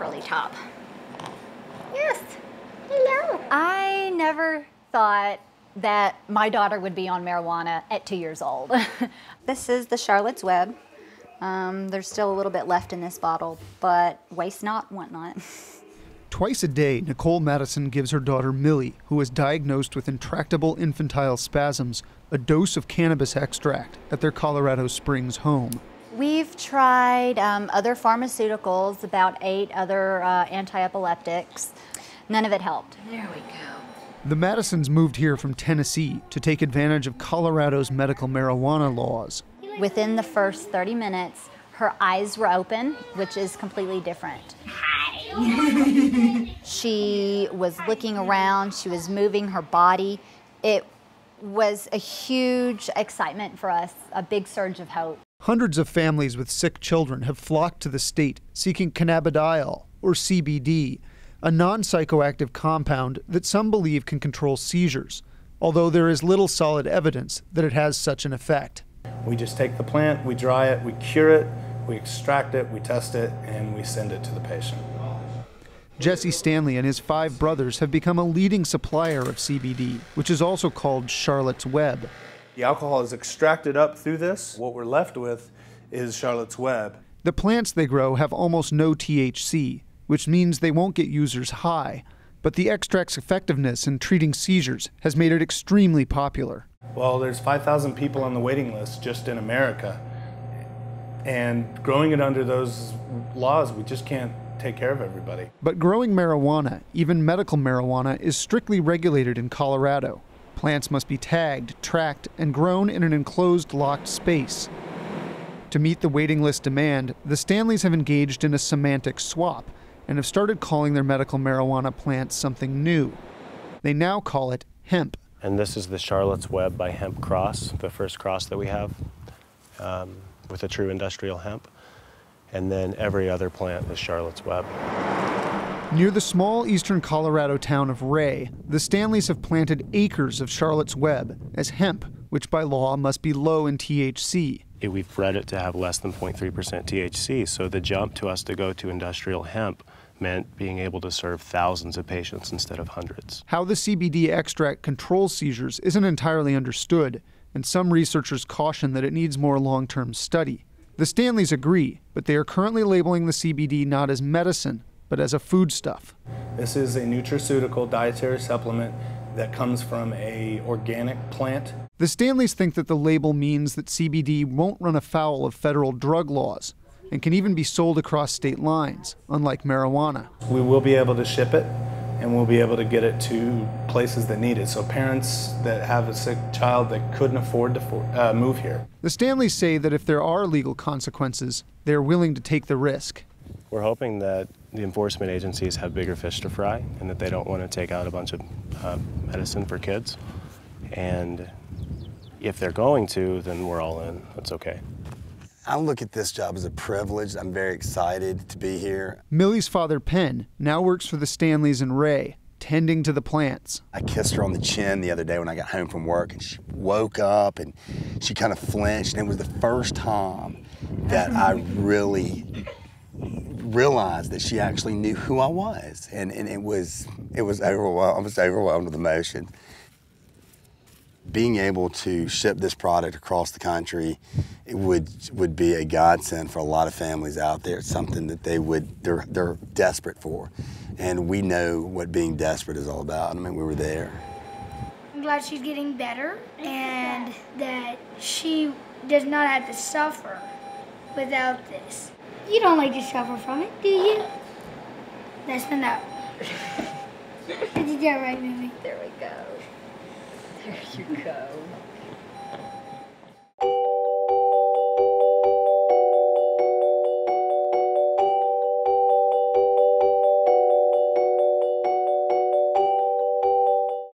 curly top. Yes. Hello. I never thought that my daughter would be on marijuana at 2 years old. This is the Charlotte's Web. There's still a little bit left in this bottle, but waste not, want not. Twice a day, Nicole Mattison gives her daughter Millie, who is diagnosed with intractable infantile spasms, a dose of cannabis extract at their Colorado Springs home. We've tried other pharmaceuticals, about 8 other anti-epileptics. None of it helped. There we go. The Mattisons moved here from Tennessee to take advantage of Colorado's medical marijuana laws. Within the first 30 minutes, her eyes were open, which is completely different. Hi. She was looking around, she was moving her body. It was a huge excitement for us, a big surge of hope. Hundreds of families with sick children have flocked to the state seeking cannabidiol, or CBD, a non-psychoactive compound that some believe can control seizures, although there is little solid evidence that it has such an effect. We just take the plant, we dry it, we cure it, we extract it, we test it, and we send it to the patient. Jesse Stanley and his 5 brothers have become a leading supplier of CBD, which is also called Charlotte's Web. The alcohol is extracted up through this. What we're left with is Charlotte's Web. The plants they grow have almost no THC, which means they won't get users high, but the extract's effectiveness in treating seizures has made it extremely popular. Well, there's 5,000 people on the waiting list just in America, and growing it under those laws, we just can't take care of everybody. But growing marijuana, even medical marijuana, is strictly regulated in Colorado. Plants must be tagged, tracked, and grown in an enclosed, locked space. To meet the waiting list demand, the Stanleys have engaged in a semantic swap and have started calling their medical marijuana plants something new. They now call it hemp. And this is the Charlotte's Web by Hemp cross, the first cross that we have with a true industrial hemp. And then every other plant is Charlotte's Web. Near the small eastern Colorado town of Ray, the Stanleys have planted acres of Charlotte's Web as hemp, which by law must be low in THC. We've bred it to have less than 0.3% THC, so the jump to us to go to industrial hemp meant being able to serve thousands of patients instead of hundreds. How the CBD extract controls seizures isn't entirely understood, and some researchers caution that it needs more long-term study. The Stanleys agree, but they are currently labeling the CBD not as medicine, but as a foodstuff. This is a nutraceutical dietary supplement that comes from an organic plant. The Stanleys think that the label means that CBD won't run afoul of federal drug laws and can even be sold across state lines, unlike marijuana. We will be able to ship it, and we'll be able to get it to places that need it. So parents that have a sick child that couldn't afford to move here. The Stanleys say that if there are legal consequences, they're willing to take the risk. We're hoping that the enforcement agencies have bigger fish to fry and that they don't want to take out a bunch of medicine for kids. And if they're going to, then we're all in. That's okay. I look at this job as a privilege. I'm very excited to be here. Millie's father, PENN, now works for the Stanleys in Ray, tending to the plants. I kissed her on the chin the other day when I got home from work, and she woke up and she kind of flinched, and it was the first time that I really realized that she actually knew who I was, and it was overwhelmed. I was overwhelmed with emotion. Being able to ship this product across the country, it would be a godsend for a lot of families out there. It's something that they're desperate for, and we know what being desperate is all about. I mean, we were there. I'm glad she's getting better and that she does not have to suffer without this. You don't like to suffer from it, do you? That's the no. Did you get it right, Mimi? There we go. There you go.